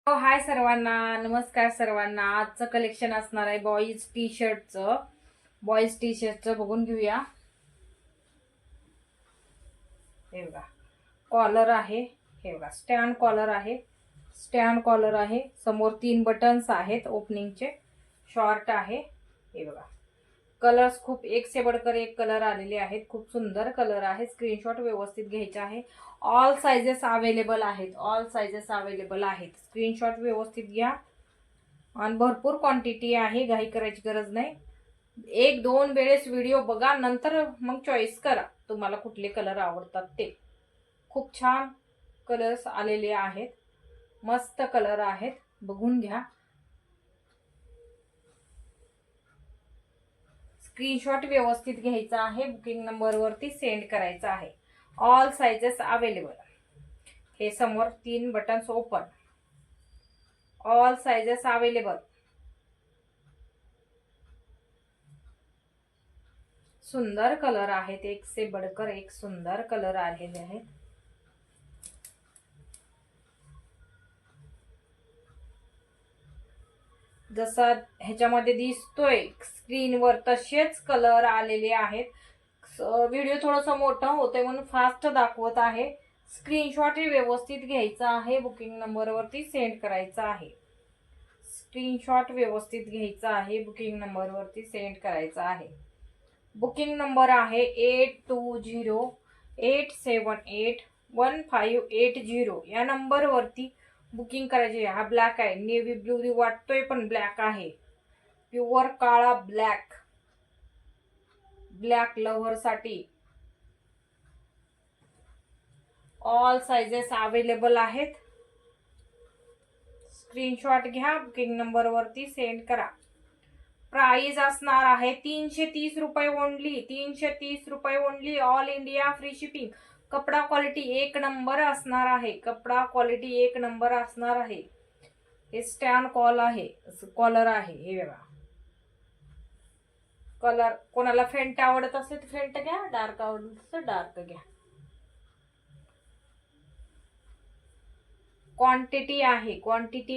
हाय सर्वांना, नमस्कार सर्वांना. आजचं कलेक्शन असणार आहे बॉईज टी शर्टचं बघून घेऊया. हे बघा, कॉलर आहे. हे बघा, स्टँड कॉलर आहे. समोर 3 बटन्स आहेत ओपनिंगचे. शॉर्ट आहे. हे बघा, कलर्स खूप एक से बढ़कर एक कलर आलेले आहेत. खूप सुंदर कलर आहे. स्क्रीनशॉट व्यवस्थित घ्यायचे आहे. ऑल साइजेस अवेलेबल आहेत. स्क्रीनशॉट व्यवस्थित घ्या आणि भरपूर क्वांटिटी आहे. घाई करायची गरज नाही. 1-2 वेळेस व्हिडिओ बघा, नंतर मग चॉईस करा तुम्हाला कुठले कलर आवडतात ते. खूप छान कलर्स आलेले आहेत. मस्त कलर आहेत, बघून घ्या. स्क्रीनशॉट व्यवस्थित घ्यायचा आहे. बुकिंग नंबरवरती सेंड करायचा आहे. All sizes available. हे समोर 3 buttons open. All sizes available. सुंदर कलर आहेत. एक से बढ़कर एक सुंदर कलर आलेले आहेत. जसा ह्याच्यामध्ये दिसतोय स्क्रीनवर तसेच कलर आलेले आहेत. व्हिडिओ थोडासा मोठा होतोय म्हणून फास्ट दाखवत आहे. स्क्रीनशॉट व्यवस्थित घ्यायचा आहे. बुकिंग नंबरवरती सेंड करायचा आहे. स्क्रीनशॉट व्यवस्थित घ्यायचा आहे. बुकिंग नंबरवरती सेंड करायचा आहे. बुकिंग नंबर आहे 8208781580. या नंबरवरती बुकिंग करायची. हा ब्लॅक आहे. नेव्ही ब्लू वाटतोय पण ब्लॅक आहे. प्युअर काळा ब्लॅक लव्हर साठी ऑल साइजेस अवेलेबल आहेत. स्क्रीनशॉट घ्या. बुकिंग नंबरवरती सेंड करा. प्राइस असणार आहे 330 रुपये ओनली. 330 रुपये only. All India free shipping. कपडा क्वालिटी एक नंबर असणार आहे. हे स्टँड कॉलर आहे. हे बघा, कलर कोणाला फेंट आवडत असेल तर फेंट घ्या, डार्क आवडत असेल डार्क घ्या. क्वांटिटी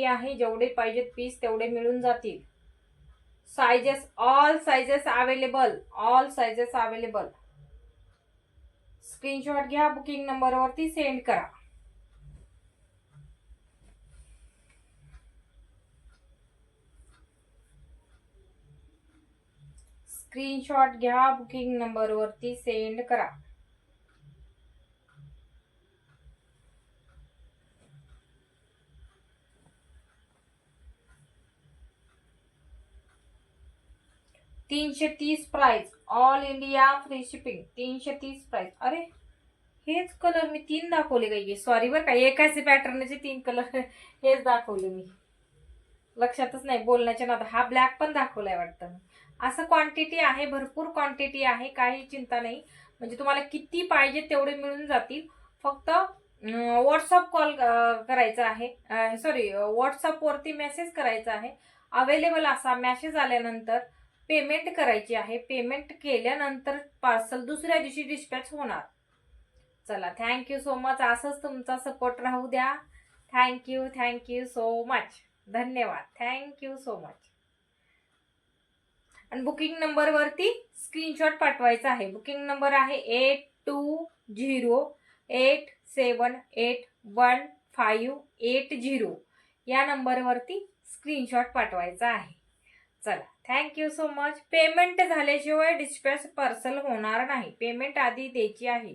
आहे. जेवढे पाहिजेत पीस तेवढे मिळून जातील. All sizes available. स्क्रीनशॉट घ्या. बुकिंग नंबरवरती सेंड करा. स्क्रीनशॉट घ्या. बुकिंग नंबरवरती सेंड करा. $330 price. All India free shipping. 330 price. अरे, हेच कलर मी 3 दाखवले काही. सॉरी बरं का, एकाच पॅटर्नचे 3 कलर हेच दाखवले मी. लक्षातच नाही बोलण्याच्या नादात. हा ब्लॅक पण दाखवलाय वाटतं. असं क्वांटिटी आहे, भरपूर क्वांटिटी आहे. काही चिंता नाही. म्हणजे तुम्हाला किती पाहिजे तेवढे मिळून जातील. फक्त व्हॉट्सअप कॉल करायचा आहे. व्हॉट्सअपवरती मेसेज करायचा आहे. अवेलेबल असा मेसेज आल्यानंतर पेमेंट करायची आहे. पेमेंट केल्यानंतर पार्सल दुसऱ्या दिवशी डिस्पॅच होणार. चला, थँक्यू सो मच. असंच तुमचा सपोर्ट राहू द्या. Thank you so much. धन्यवाद. Thank you so much. आणि बुकिंग नंबरवरती स्क्रीनशॉट पाठवायचा आहे. बुकिंग नंबर आहे 8208781580. या नंबरवरती स्क्रीनशॉट पाठवायचा आहे. चला, थँक्यू सो मच. पेमेंट झाल्याशिवाय डिस्पॅच पार्सल होणार नाही. पेमेंट आधी द्यायची आहे.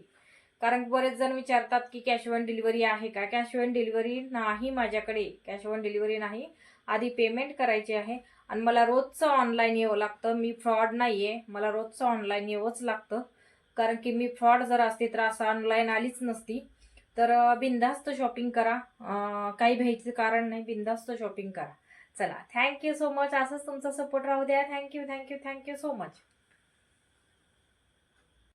कारण बरेच जण विचारतात की कॅश ऑन डिलिव्हरी आहे का. कॅश ऑन डिलिव्हरी नाही माझ्याकडे. कॅश ऑन डिलिव्हरी नाही. आधी पेमेंट करायची आहे. आणि मला रोजचं ऑनलाईन यावं लागतं. मी फ्रॉड नाहीये. मला रोजचं ऑनलाईन यावंच लागतं. कारण की मी फ्रॉड जर असते तर असं ऑनलाईन आलीच नसती. तर बिनधास्त शॉपिंग करा. काही भ्यायचं कारण नाही. बिनधास्त शॉपिंग करा. चला, थँक्यू सो मच. असंच तुमचा सपोर्ट राहू द्या. Thank you so much.